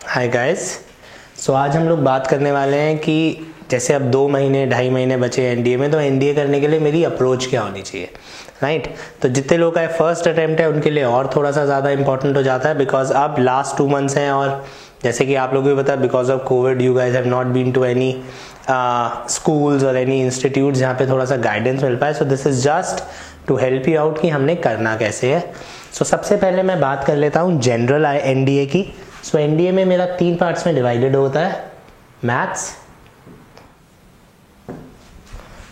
Hi guys. सो आज हम लोग बात करने वाले हैं कि जैसे अब 2 महीने 2.5 महीने बचे एनडीए में, तो एनडीए करने के लिए मेरी अप्रोच क्या होनी चाहिए, राइट। तो जितने लोग का फर्स्ट अटेम्प्ट है उनके लिए और थोड़ा सा ज़्यादा इंपॉर्टेंट हो जाता है, बिकॉज अब लास्ट 2 मंथ्स हैं और जैसे कि आप लोगों को पता है because of Covid you guys have not been to any schools और एनी इंस्टीट्यूट जहाँ पे थोड़ा सा गाइडेंस मिल पाए। So this is just to help you out कि हमने करना कैसे है। सो सबसे पहले मैं बात कर लेता हूँ जनरल एनडीए की। सो एनडीए में मेरा 3 पार्ट्स में डिवाइडेड होता है, maths.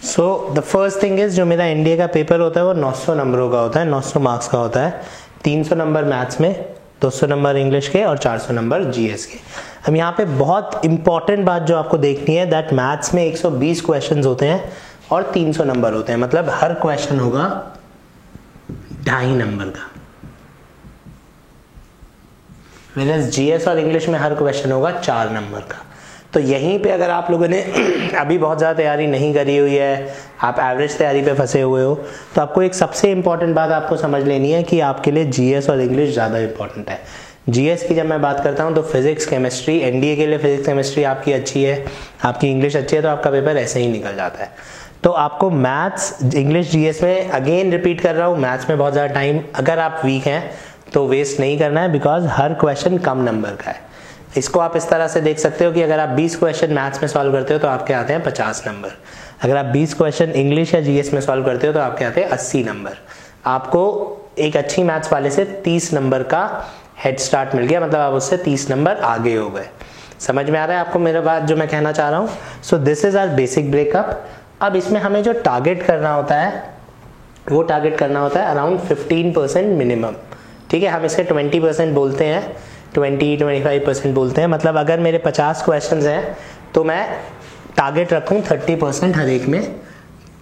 So the first thing is जो मेरा एनडीए का पेपर होता है वो 900 नंबरों का होता है, 900 मार्क्स का होता है। 300 नंबर मैथ्स में, 200 नंबर इंग्लिश के और 400 नंबर जीएस के। अब यहाँ पे बहुत इंपॉर्टेंट बात जो आपको देखनी है दैट मैथ्स में 120 क्वेश्चंस होते हैं और 300 नंबर होते हैं, मतलब हर क्वेश्चन होगा 2.5 नंबर का। वेराज जीएस और इंग्लिश में हर क्वेश्चन होगा 4 नंबर का। तो यहीं पे अगर आप लोगों ने अभी बहुत ज़्यादा तैयारी नहीं करी हुई है, आप एवरेज तैयारी पे फंसे हुए हो, तो आपको एक सबसे इंपॉर्टेंट बात आपको समझ लेनी है कि आपके लिए जीएस और इंग्लिश ज़्यादा इंपॉर्टेंट है। जीएस की जब मैं बात करता हूँ तो फिजिक्स केमिस्ट्री, एनडीए के लिए फिजिक्स केमिस्ट्री आपकी अच्छी है, आपकी इंग्लिश अच्छी है, तो आपका पेपर ऐसे ही निकल जाता है। तो आपको मैथ्स इंग्लिश जीएस में अगेन रिपीट कर रहा हूँ, मैथ्स में बहुत ज़्यादा टाइम अगर आप वीक हैं तो वेस्ट नहीं करना है, because her question come number का है। इसको आप इस तरह से देख सकते हो कि अगर आप 20 क्वेश्चन मैथ्स में सॉल्व करते हो तो आपके आते हैं 50 नंबर। अगर आप 20 क्वेश्चन इंग्लिश या जीएस में सॉल्व करते हो तो आपके आते हैं 80 नंबर। आपको एक अच्छी मैथ्स वाले से 30 नंबर का हेड स्टार्ट मिल गया, मतलब आप उससे 30 नंबर आगे हो गए। समझ में आ रहा है आपको मेरा बात जो मैं कहना चाह रहा हूँ। So this is our basic breakup. अब इसमें हमें जो टारगेट करना होता है वो टारगेट करना होता है अराउंड 15% मिनिमम, ठीक है। हम इसके 20% बोलते हैं, 20-25% बोलते हैं। मतलब अगर मेरे 50 क्वेश्चंस हैं तो मैं टारगेट रखूं 30% हर एक में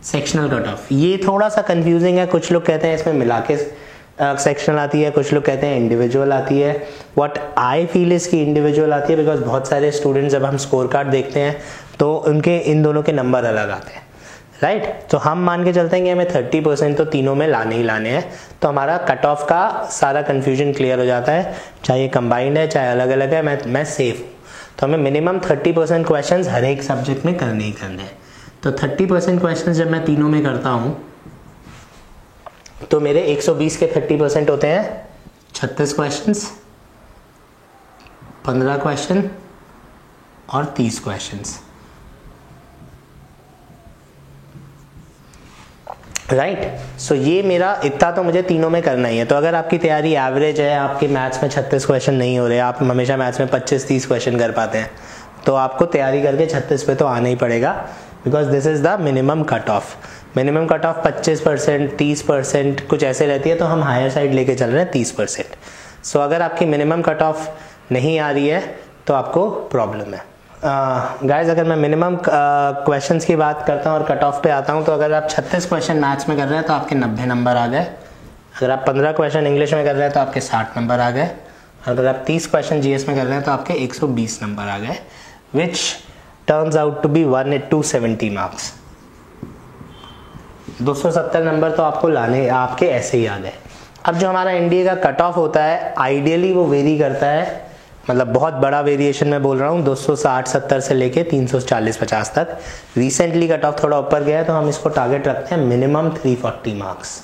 सेक्शनल कट ऑफ। ये थोड़ा सा कंफ्यूजिंग है, कुछ लोग कहते हैं इसमें मिला के सेक्शनल आती है, कुछ लोग कहते हैं इंडिविजुअल आती है। व्हाट आई फील इज की इंडिविजुअल आती है, बिकॉज बहुत सारे स्टूडेंट्स जब हम स्कोर कार्ड देखते हैं तो उनके इन दोनों के नंबर अलग आते हैं, राइट। तो हम मान के चलते हैं कि हमें 30% तो तीनों में लाने ही लाने हैं, तो हमारा कट ऑफ का सारा कंफ्यूजन क्लियर हो जाता है, चाहे ये कंबाइंड है चाहे अलग अलग है, मैं सेफ हूँ। तो हमें मिनिमम 30% क्वेश्चंस हर एक सब्जेक्ट में करने ही करने हैं। तो 30% क्वेश्चंस जब मैं तीनों में करता हूँ तो मेरे 120 के 30% होते हैं 36 क्वेश्चंस, 15 क्वेश्चन और 30 क्वेश्चंस, राइट। सो ये मेरा इतना तो मुझे तीनों में करना ही है। तो अगर आपकी तैयारी एवरेज है, आपके मैथ्स में 36 क्वेश्चन नहीं हो रहे, आप हमेशा मैथ्स में 25-30 क्वेश्चन कर पाते हैं, तो आपको तैयारी करके 36 पे तो आना ही पड़ेगा, because this is the minimum cut off. Minimum cut off 25%, 30% कुछ ऐसे रहती है, तो हम हायर साइड लेके चल रहे हैं 30%। सो अगर आपकी मिनिमम कट ऑफ नहीं आ रही है तो आपको प्रॉब्लम है। गाइज अगर मैं मिनिमम क्वेश्चंस की बात करता हूँ और कट ऑफ पे आता हूँ, तो अगर आप 36 क्वेश्चन मैथ्स में कर रहे हैं तो आपके 90 नंबर आ गए। अगर आप 15 क्वेश्चन इंग्लिश में कर रहे हैं तो आपके 60 नंबर आ गए। अगर आप 30 क्वेश्चन जीएस में कर रहे हैं तो आपके 120 नंबर आ गए, which turns out to be 270 marks. 270 number तो आपको लाने आपके ऐसे ही आ गए। अब जो हमारा एनडीए का कट ऑफ होता है आइडियली वो वेरी करता है, मतलब बहुत बड़ा वेरिएशन में बोल रहा हूँ, 260-70 से लेके 340-50 तक। रिसेंटली कट ऑफ थोड़ा ऊपर गया है, तो हम इसको टारगेट रखते हैं मिनिमम 340 मार्क्स।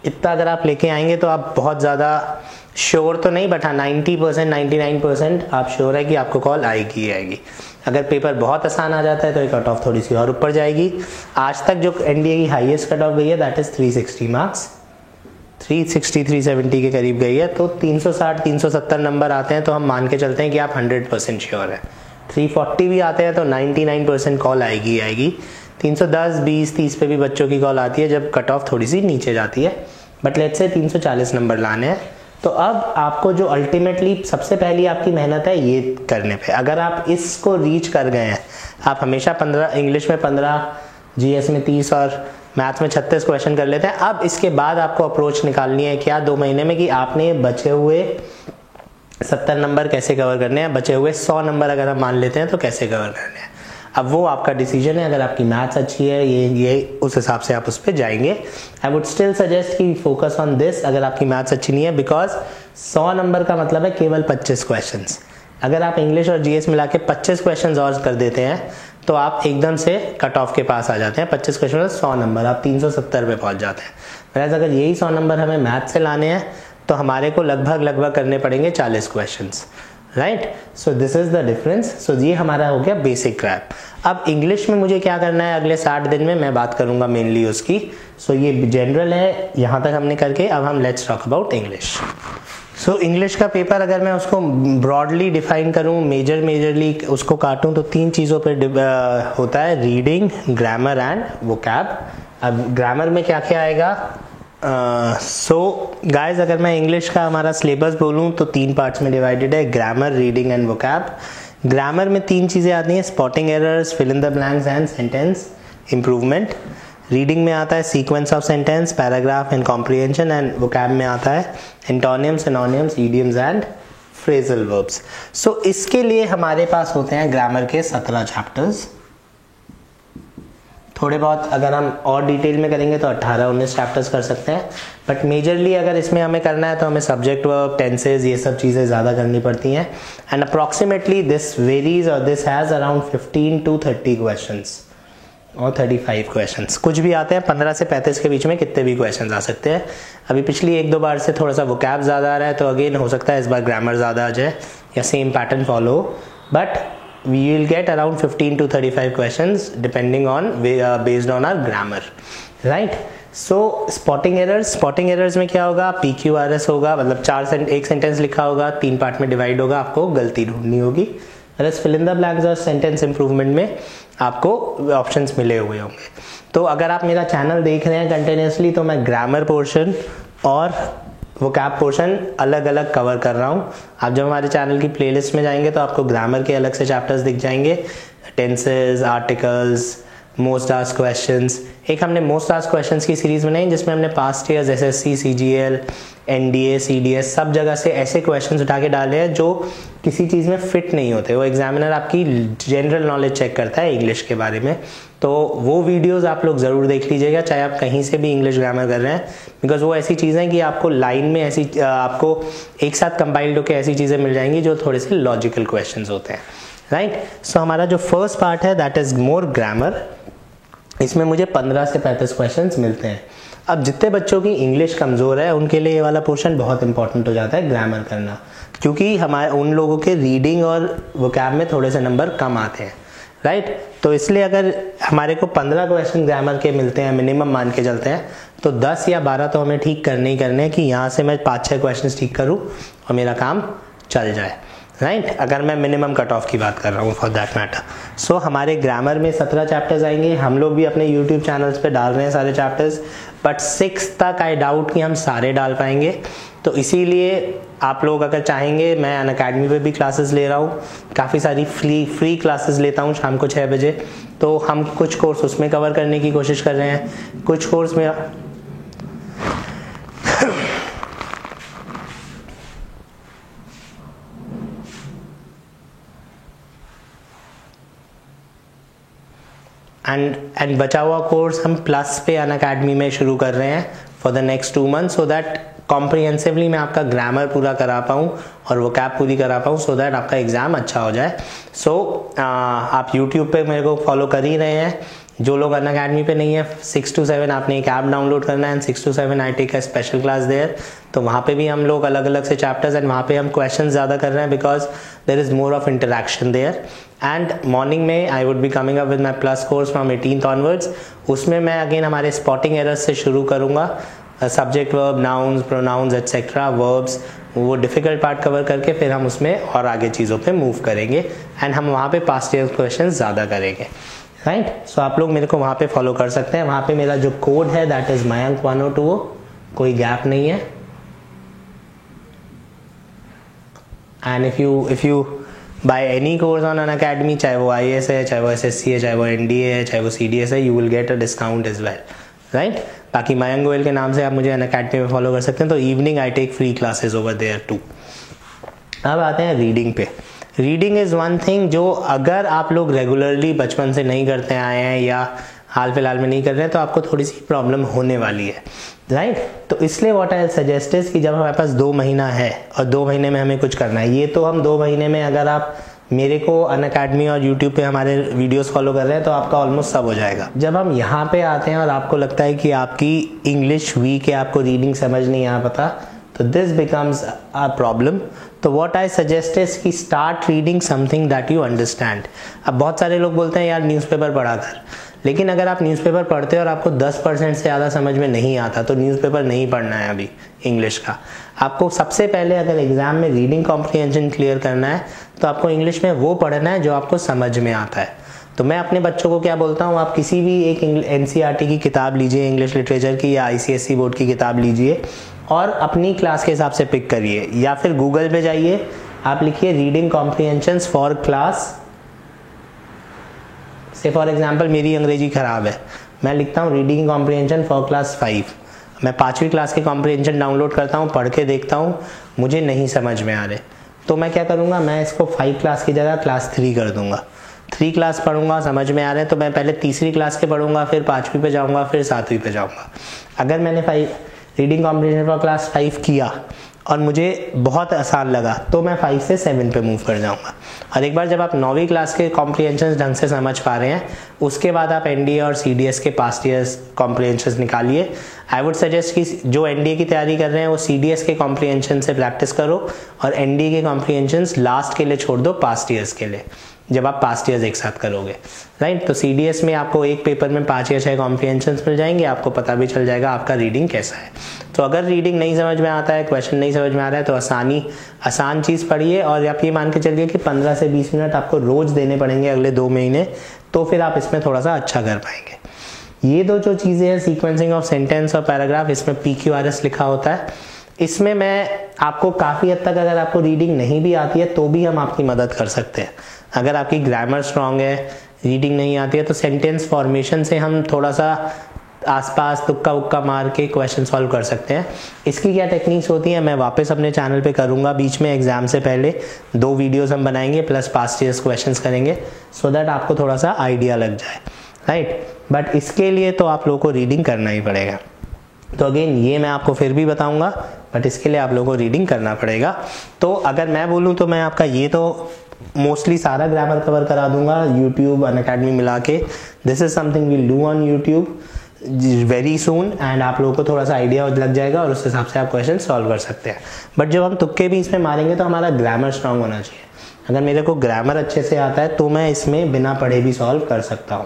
इतना अगर आप लेके आएंगे तो आप बहुत ज़्यादा श्योर तो नहीं, बट हाँ 90%, 99% आप श्योर है कि आपको कॉल आएगी ही आएगी। अगर पेपर बहुत आसान आ जाता है तो ये कट ऑफ थोड़ी सी और ऊपर जाएगी। आज तक जो एनडीए की हाईएस्ट कट ऑफ गई है दैट इज 360 मार्क्स, 360-370 के करीब गई है। तो 360-370 नंबर आते हैं तो हम मान के चलते हैं कि आप 100% श्योर है। 340 भी आते हैं तो 99% कॉल आएगी ही आएगी। 310, 20, 30 पे भी बच्चों की कॉल आती है जब कट ऑफ थोड़ी सी नीचे जाती है, बट लेट्स से 340 नंबर लाने हैं। तो अब आपको जो अल्टीमेटली सबसे पहली आपकी मेहनत है ये करने पे। अगर आप इसको रीच कर गए हैं, आप हमेशा 15 इंग्लिश में 15, जीएस में 30 और मैथ्स में 36 क्वेश्चन कर लेते हैं। अब इसके बाद आपको अप्रोच निकालनी है क्या 2 महीने में, कि आपने बचे हुए 70 नंबर कैसे कवर करने हैं, बचे हुए 100 नंबर अगर हम मान लेते हैं तो कैसे कवर करने हैं। अब वो आपका डिसीजन है, अगर आपकी मैथ्स अच्छी है ये उस हिसाब से आप उस पर जाएंगे। आई वुड स्टिल सजेस्ट कि फोकस ऑन दिस अगर आपकी मैथ्स अच्छी नहीं है, बिकॉज 100 नंबर का मतलब है केवल 25 क्वेश्चंस। अगर आप इंग्लिश और जीएस मिला के 25 क्वेश्चन और कर देते हैं तो आप एकदम से कट ऑफ के पास आ जाते हैं। 25 क्वेश्चन में 100 नंबर, आप 370 पे पहुंच जाते हैं। वैसे अगर यही 100 नंबर हमें मैथ से लाने हैं तो हमारे को लगभग करने पड़ेंगे 40 questions, right. So this is the difference. So ये हमारा हो गया बेसिक क्रैप। अब इंग्लिश में मुझे क्या करना है अगले 60 दिन में, मैं बात करूंगा मेनली उसकी। सो ये जनरल है, यहां तक हमने करके अब हम let's talk about English. So English का पेपर अगर मैं उसको ब्रॉडली डिफाइन करूं, मेजरली उसको काटूं तो 3 चीज़ों पे होता है, रीडिंग, ग्रामर एंड वोकैब। अब ग्रामर में क्या क्या आएगा? सो गाइज अगर मैं इंग्लिश का हमारा सिलेबस बोलूं तो 3 पार्ट्स में डिवाइडेड है, grammar, reading and vocab. Grammar में 3 चीज़ें आती हैं, spotting errors, fill in the blanks and sentence improvement. Reading में आता है sequence of sentence, paragraph and comprehension. And vocab में आता है antonyms, synonyms, idioms and phrasal verbs. So इसके लिए हमारे पास होते हैं ग्रामर के 17 चैप्टर्स। थोड़े बहुत अगर हम और डिटेल में करेंगे तो 18-19 चैप्टर्स कर सकते हैं, बट मेजरली अगर इसमें हमें करना है तो हमें सब्जेक्ट वर्ब, टेंसेज, ये सब चीज़ें ज़्यादा करनी पड़ती हैं। एंड अप्रॉक्सीमेटली दिस वेरीज और this has around 15 to 30 questions और 35 क्वेश्चंस, कुछ भी आते हैं 15 से 35 के बीच में कितने भी क्वेश्चंस आ सकते हैं। अभी पिछली 1-2 बार से थोड़ा सा वोकैब ज़्यादा आ रहा है तो अगेन हो सकता है इस बार ग्रामर ज़्यादा आ जाए या same pattern follow, but we will get around 15 to 35 questions depending on based on our grammar, right? So spotting errors में क्या होगा? PQRS होगा, मतलब एक सेंटेंस लिखा होगा, 3 पार्ट में डिवाइड होगा, आपको गलती ढूंढनी होगी। फिल इन द ब्लैंक्स और सेंटेंस इंप्रूवमेंट में आपको ऑप्शंस मिले हुए होंगे। तो अगर आप मेरा चैनल देख रहे हैं कंटिन्यूसली तो मैं ग्रामर पोर्शन और वोकैब पोर्शन अलग अलग कवर कर रहा हूँ। आप जब हमारे चैनल की प्लेलिस्ट में जाएंगे तो आपको ग्रामर के अलग से चैप्टर्स दिख जाएंगे, tenses, articles, most asked questions. एक हमने मोस्ट आस्क्ड क्वेश्चंस की सीरीज बनाई जिसमें हमने past years SSC, CGL, NDA, CDS सब जगह से ऐसे क्वेश्चंस उठा के डाले हैं जो किसी चीज़ में फिट नहीं होते। वो एग्जामिनर आपकी जनरल नॉलेज चेक करता है इंग्लिश के बारे में, तो वो वीडियोस आप लोग ज़रूर देख लीजिएगा, चाहे आप कहीं से भी इंग्लिश ग्रामर कर रहे हैं, बिकॉज वो ऐसी चीज़ें हैं कि आपको लाइन में ऐसी आपको एक साथ कंपाइल्ड होकर ऐसी चीज़ें मिल जाएंगी जो थोड़े से लॉजिकल क्वेश्चंस होते हैं, राइट। सो हमारा जो फर्स्ट पार्ट है दैट इज़ मोर ग्रामर। इसमें मुझे 15 से 35 क्वेश्चंस मिलते हैं। अब जितने बच्चों की इंग्लिश कमज़ोर है उनके लिए ये वाला पोर्शन बहुत इंपॉर्टेंट हो जाता है ग्रामर करना, क्योंकि हमारे उन लोगों के रीडिंग और वोकैब में थोड़े से नंबर कम आते हैं, राइट। तो इसलिए अगर हमारे को 15 क्वेश्चन ग्रामर के मिलते हैं मिनिमम मान के चलते हैं तो 10 या 12 तो हमें ठीक करने ही करने हैं कि यहाँ से मैं 5-6 क्वेश्चन ठीक करूँ और मेरा काम चल जाए, राइट। अगर मैं मिनिमम कट ऑफ की बात कर रहा हूँ फॉर दैट मैटर। सो हमारे ग्रामर में 17 चैप्टर्स आएंगे। हम लोग भी अपने यूट्यूब चैनल्स पे डाल रहे हैं सारे चैप्टर्स, बट 6 तक आई डाउट कि हम सारे डाल पाएंगे। तो इसीलिए आप लोग अगर चाहेंगे, मैं अनअकैडमी पे भी क्लासेस ले रहा हूँ, काफ़ी सारी फ्री क्लासेस लेता हूँ शाम को 6 बजे। तो हम कुछ कोर्स उसमें कवर करने की कोशिश कर रहे हैं, कुछ कोर्स में एंड बचा हुआ कोर्स हम प्लस पे अनअकैडमी में शुरू कर रहे हैं for the next 2 months, so that comprehensively मैं आपका ग्रामर पूरा करा पाऊँ और वोकैब पूरी करा पाऊँ, सो दैट आपका एग्जाम अच्छा हो जाए। सो आप यूट्यूब पे मेरे को फॉलो कर ही रहे हैं। जो लोग अनअकैडमी पे नहीं है, 6 to 7 आपने एक ऐप डाउनलोड करना है and 6 to 7 I take a special class there. तो वहाँ पे भी हम लोग अलग अलग से चैप्टर्स एंड वहाँ पे हम क्वेश्चन ज़्यादा कर रहे हैं because there is more of interaction there. And morning में I would be coming up with my plus course from 18th onwards. उसमें मैं अगेन हमारे स्पॉटिंग एरर्स से शुरू करूँगा, subject verb, nouns, pronouns etcetera, verbs, वो डिफिकल्ट पार्ट कवर करके फिर हम उसमें और आगे चीज़ों पे मूव करेंगे एंड हम वहाँ पे पास्ट ईयर क्वेश्चन ज़्यादा करेंगे, राइट। सो आप लोग मेरे को वहाँ पे फॉलो कर सकते हैं। वहाँ पे मेरा जो कोड है दैट इज मयंक 102, कोई गैप नहीं है। And if you by any course on Unacademy, चाहे वो IAS है, चाहे वो SSC है, चाहे वो NDA है, चाहे वो CDS है, you will get a discount as well, right. बाकी मयंक गोयल के नाम से आप मुझे अनअकैडमी में फॉलो कर सकते हैं। तो evening I take free classes over there too. अब आते हैं रीडिंग पे। रीडिंग इज़ वन थिंग जो अगर आप लोग रेगुलरली बचपन से नहीं करते आए हैं या हाल फिलहाल में नहीं कर रहे हैं तो आपको थोड़ी सी प्रॉब्लम होने वाली है, राइट। तो इसलिए व्हाट आई सजेस्ट इज कि जब हमारे पास 2 महीना है और 2 महीने में हमें कुछ करना है, ये तो हम 2 महीने में अगर आप मेरे को अनअकैडमी और यूट्यूब पे हमारे वीडियोस फॉलो कर रहे हैं तो आपका ऑलमोस्ट सब हो जाएगा। जब हम यहाँ पे आते हैं और आपको लगता है कि आपकी इंग्लिश वीक है, आपको रीडिंग समझ नहीं आ पाता, तो दिस बिकम्स अ प्रॉब्लम। तो व्हाट आई सजेस्ट इज कि start reading something that you understand. अब बहुत सारे लोग बोलते हैं यार न्यूज़पेपर पढ़ा कर, लेकिन अगर आप न्यूज़पेपर पढ़ते हो और आपको 10% से ज़्यादा समझ में नहीं आता तो न्यूज़पेपर नहीं पढ़ना है अभी इंग्लिश का। आपको सबसे पहले अगर एग्जाम में रीडिंग कॉम्प्रिहेंशन क्लियर करना है तो आपको इंग्लिश में वो पढ़ना है जो आपको समझ में आता है। तो मैं अपने बच्चों को क्या बोलता हूँ, आप किसी भी एक NCERT की किताब लीजिए, इंग्लिश लिटरेचर की या ICSE बोर्ड की किताब लीजिए और अपनी क्लास के हिसाब से पिक करिए, या फिर गूगल पे जाइए, आप लिखिए रीडिंग कॉम्प्रिहेंशन फॉर क्लास। से फॉर एग्जाम्पल मेरी अंग्रेजी खराब है, मैं लिखता हूँ रीडिंग कॉम्प्रिहेंशन फॉर क्लास 5। मैं 5वीं क्लास के कॉम्प्रिहेंशन डाउनलोड करता हूँ, पढ़ के देखता हूँ, मुझे नहीं समझ में आ रहे, तो मैं क्या करूँगा, मैं इसको 5 क्लास की जगह क्लास 3 कर दूंगा। 3 क्लास पढ़ूंगा, समझ में आ रहे हैं तो मैं पहले तीसरी क्लास के पढ़ूंगा, फिर 5वीं पे जाऊँगा, फिर 7वीं पे जाऊँगा। अगर मैंने रीडिंग कॉम्प्रिहेंशन फॉर क्लास 5 किया और मुझे बहुत आसान लगा तो मैं 5 से 7 पे मूव कर जाऊंगा। और एक बार जब आप 9वीं क्लास के कॉम्प्रिहेंशन ढंग से समझ पा रहे हैं, उसके बाद आप NDA और CDS के पास्ट ईयर्स कॉम्प्रिहेंशन निकालिए। आई वुड सजेस्ट कि जो NDA की तैयारी कर रहे हैं वो CDS के कॉम्प्रिहेंशन से प्रैक्टिस करो और NDA के कॉम्प्रिहेंशन लास्ट के लिए छोड़ दो, पास्ट ईयर्स के लिए, जब आप पास्ट ईयर्स एक साथ करोगे, राइट। तो CDS में आपको एक पेपर में 5 या 6 कॉम्प्रिहेंशन मिल जाएंगे, आपको पता भी चल जाएगा आपका रीडिंग कैसा है। तो अगर रीडिंग नहीं समझ में आता है, क्वेश्चन नहीं समझ में आ रहा है, तो आसान चीज़ पढ़िए और आप ये मान के चलिए कि 15 से 20 मिनट आपको रोज देने पड़ेंगे अगले 2 महीने, तो फिर आप इसमें थोड़ा सा अच्छा कर पाएंगे। ये दो जो चीज़ें हैं, सीक्वेंसिंग ऑफ सेंटेंस और पैराग्राफ, इसमें PQRS लिखा होता है। इसमें मैं आपको काफ़ी हद तक, अगर आपको रीडिंग नहीं भी आती है तो भी हम आपकी मदद कर सकते हैं। अगर आपकी ग्रामर स्ट्रांग है, रीडिंग नहीं आती है, तो सेंटेंस फॉर्मेशन से हम थोड़ा सा आसपास तुक्का उक्का मार के क्वेश्चन सॉल्व कर सकते हैं। इसकी क्या टेक्निक्स होती हैं मैं वापस अपने चैनल पे करूंगा, बीच में एग्जाम से पहले 2 वीडियोस हम बनाएंगे प्लस पास्ट ईयर्स क्वेश्चंस करेंगे, सो दैट आपको थोड़ा सा आइडिया लग जाए, राइट। बट इसके लिए तो आप लोगों को रीडिंग करना ही पड़ेगा। तो अगेन ये मैं आपको फिर भी बताऊंगा, बट इसके लिए आप लोगों को रीडिंग करना पड़ेगा। तो अगर मैं बोलूँ तो मैं आपका ये तो मोस्टली सारा ग्रामर कवर करा दूंगा यूट्यूब अनअकैडमी मिला के। This is something we'll do on YouTube very soon, and आप लोगों को थोड़ा सा आइडिया लग जाएगा और उस हिसाब से आप क्वेश्चन सॉल्व कर सकते हैं। बट जब हम तुक्के भी इसमें मारेंगे तो हमारा ग्रामर स्ट्रांग होना चाहिए। अगर मेरे को ग्रामर अच्छे से आता है तो मैं इसमें बिना पढ़े भी सॉल्व कर सकता हूँ।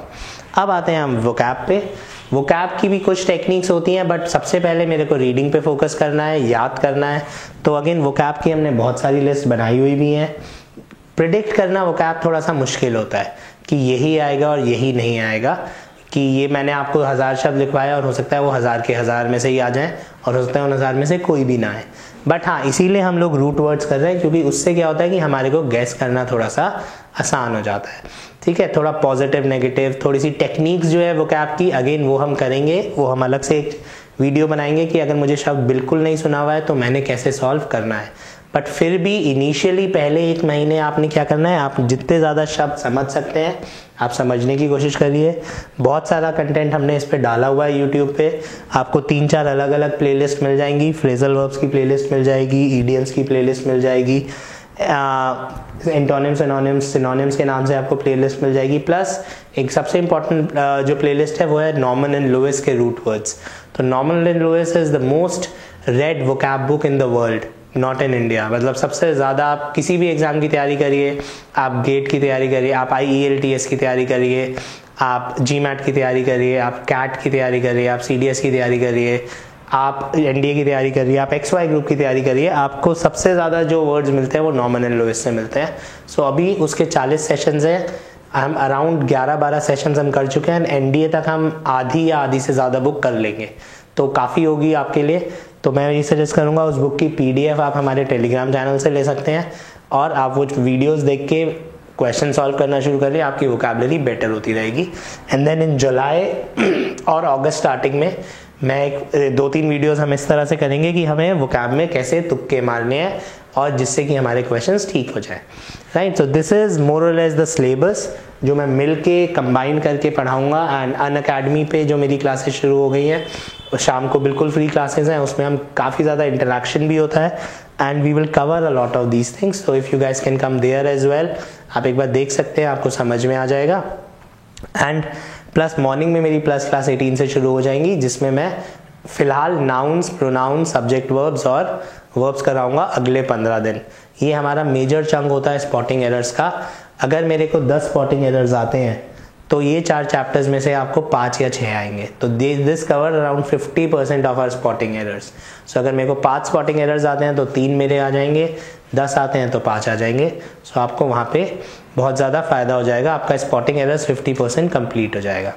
अब आते हैं हम वोकैब पे। वोकैब की भी कुछ टेक्निक्स होती हैं, बट सबसे पहले मेरे को रीडिंग पे फोकस करना है, याद करना है। तो अगेन वोकैब की हमने बहुत सारी लिस्ट बनाई हुई भी हैं। प्रिडिक्ट करना वोकैब थोड़ा सा मुश्किल होता है कि यही आएगा और यही नहीं आएगा, कि ये मैंने आपको 1000 शब्द लिखवाया और हो सकता है वो 1000 के 1000 में से ही आ जाएं और हो सकता है उन 1000 में से कोई भी ना आए। बट हाँ, इसीलिए हम लोग रूट वर्ड्स कर रहे हैं, क्योंकि उससे क्या होता है कि हमारे को गैस करना थोड़ा सा आसान हो जाता है। ठीक है, थोड़ा पॉजिटिव नेगेटिव, थोड़ी सी टेक्निक्स जो है वोकैब की, अगेन वो हम करेंगे, वो हम अलग से एक वीडियो बनाएंगे कि अगर मुझे शब्द बिल्कुल नहीं सुना हुआ है तो मैंने कैसे सॉल्व करना है। बट फिर भी इनिशियली पहले 1 महीने आपने क्या करना है, आप जितने ज़्यादा शब्द समझ सकते हैं आप समझने की कोशिश करिए। बहुत सारा कंटेंट हमने इस पे डाला हुआ है यूट्यूब पे, आपको 3-4 अलग अलग प्लेलिस्ट मिल जाएंगी। फ्रेजल वर्ब्स की प्लेलिस्ट मिल जाएगी, इडियम्स की प्लेलिस्ट मिल जाएगी, एंटोनिम्स एनोनिम्स सिनोनिम्स के नाम से आपको प्लेलिस्ट मिल जाएगी। प्लस एक सबसे इंपॉर्टेंट जो प्लेलिस्ट है वो है नॉर्मन एंड लुइस के रूट वर्ड्स। तो Norman and Lewis is the most read vocab book in the world, not in India. मतलब सबसे ज़्यादा आप किसी भी एग्ज़ाम की तैयारी करिए, आप गेट की तैयारी करिए, आप IELTS की तैयारी करिए, आप GMAT की तैयारी करिए, आप CAT की तैयारी करिए, आप CDS की तैयारी करिए, आप NDA की तैयारी करिए, आप XY ग्रुप की तैयारी करिए, आपको सबसे ज़्यादा जो वर्ड्स मिलते हैं वो नॉर्मन एंड लुइस से मिलते हैं। सो अभी उसके 40 सेशंस हैं, हम अराउंड 11-12 सेशंस हम कर चुके हैं। NDA तक हम आधी या आधी से ज़्यादा बुक कर लेंगे, तो काफ़ी होगी आपके लिए। तो मैं ये सजेस्ट करूंगा उस बुक की PDF आप हमारे टेलीग्राम चैनल से ले सकते हैं और आप वो वीडियोस देख के क्वेश्चन सॉल्व करना शुरू करिए, आपकी वोकैबुलरी बेटर होती रहेगी। एंड देन इन जुलाई और अगस्त स्टार्टिंग में मैं 2-3 वीडियोस हम इस तरह से करेंगे कि हमें वोकैब में कैसे तुक्के मारने हैं और जिससे कि हमारे क्वेश्चंस ठीक हो जाए। Right. So this is more और लेस द सिलेबस जो मैं मिल के कंबाइन करके पढ़ाऊंगा। एंड अनअकैडमी पे जो मेरी क्लासेस शुरू हो गई हैं, शाम को बिल्कुल फ्री क्लासेस हैं, उसमें हम काफ़ी ज़्यादा इंटरेक्शन भी होता है and we will cover a lot of these things. So if you guys can come there as well, आप एक बार देख सकते हैं, आपको समझ में आ जाएगा। एंड प्लस मॉर्निंग में मेरी प्लस क्लास 18 से शुरू हो जाएंगी, जिसमें मैं फिलहाल नाउन्स, प्रोनाउंस, सब्जेक्ट वर्ब्स और वर्ब्स कराऊंगा अगले 15 दिन। ये हमारा मेजर चंक होता है स्पॉटिंग एरर्स का। अगर मेरे को 10 स्पॉटिंग एरर्स आते हैं तो ये 4 चैप्टर्स में से आपको 5 या 6 आएंगे। तो this cover around 50% of our spotting errors. So अगर मेरे को 5 स्पॉटिंग एरर्स आते हैं तो 3 मेरे आ जाएंगे, 10 आते हैं तो 5 आ जाएंगे। सो आपको वहाँ पे बहुत ज़्यादा फायदा हो जाएगा, आपका स्पॉटिंग एरर्स 50% कंप्लीट हो जाएगा।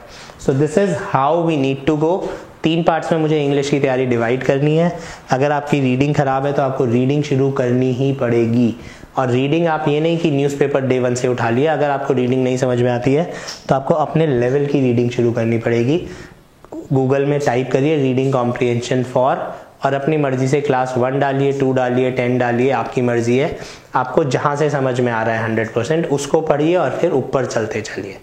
So this is how we need to go. 3 parts में मुझे इंग्लिश की तैयारी डिवाइड करनी है। अगर आपकी रीडिंग खराब है तो आपको रीडिंग शुरू करनी ही पड़ेगी। और रीडिंग आप ये नहीं कि न्यूज़पेपर डे 1 से उठा लिया। अगर आपको रीडिंग नहीं समझ में आती है तो आपको अपने लेवल की रीडिंग शुरू करनी पड़ेगी। गूगल में टाइप करिए रीडिंग कॉम्प्रिहेंशन फॉर, और अपनी मर्जी से क्लास 1 डालिए, 2 डालिए, 10 डालिए, आपकी मर्जी है। आपको जहाँ से समझ में आ रहा है 100% उसको पढ़िए और फिर ऊपर चलते चलिए।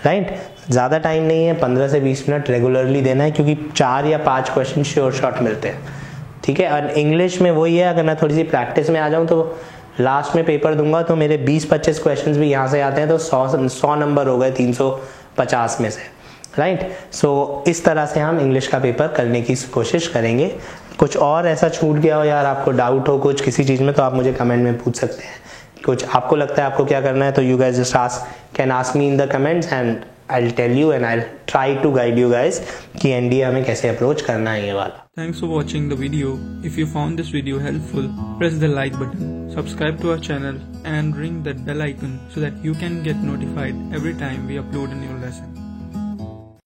राइट। ज़्यादा टाइम नहीं है, 15 से 20 मिनट रेगुलरली देना है, क्योंकि 4 या 5 क्वेश्चन श्योर शॉट मिलते हैं। ठीक है। और इंग्लिश में वही है, अगर मैं थोड़ी सी प्रैक्टिस में आ जाऊँ तो लास्ट में पेपर दूंगा तो मेरे 20-25 क्वेश्चंस भी यहाँ से आते हैं, तो 100 नंबर हो गए 350 में से। राइट। सो इस तरह से हम इंग्लिश का पेपर करने की कोशिश करेंगे। कुछ और ऐसा छूट गया हो यार, आपको डाउट हो कुछ किसी चीज़ में, तो आप मुझे कमेंट में पूछ सकते हैं। कुछ आपको लगता है आपको क्या करना है तो you guys just can ask me in the comments and I will tell you and I will try to guide you guys कि एनडीए हमें कैसे अप्रोच करना है ये वाला। Thanks for watching the video. If you found this video helpful, press the like button, subscribe to our channel and ring that bell icon so that you can get notified every time we upload a new lesson.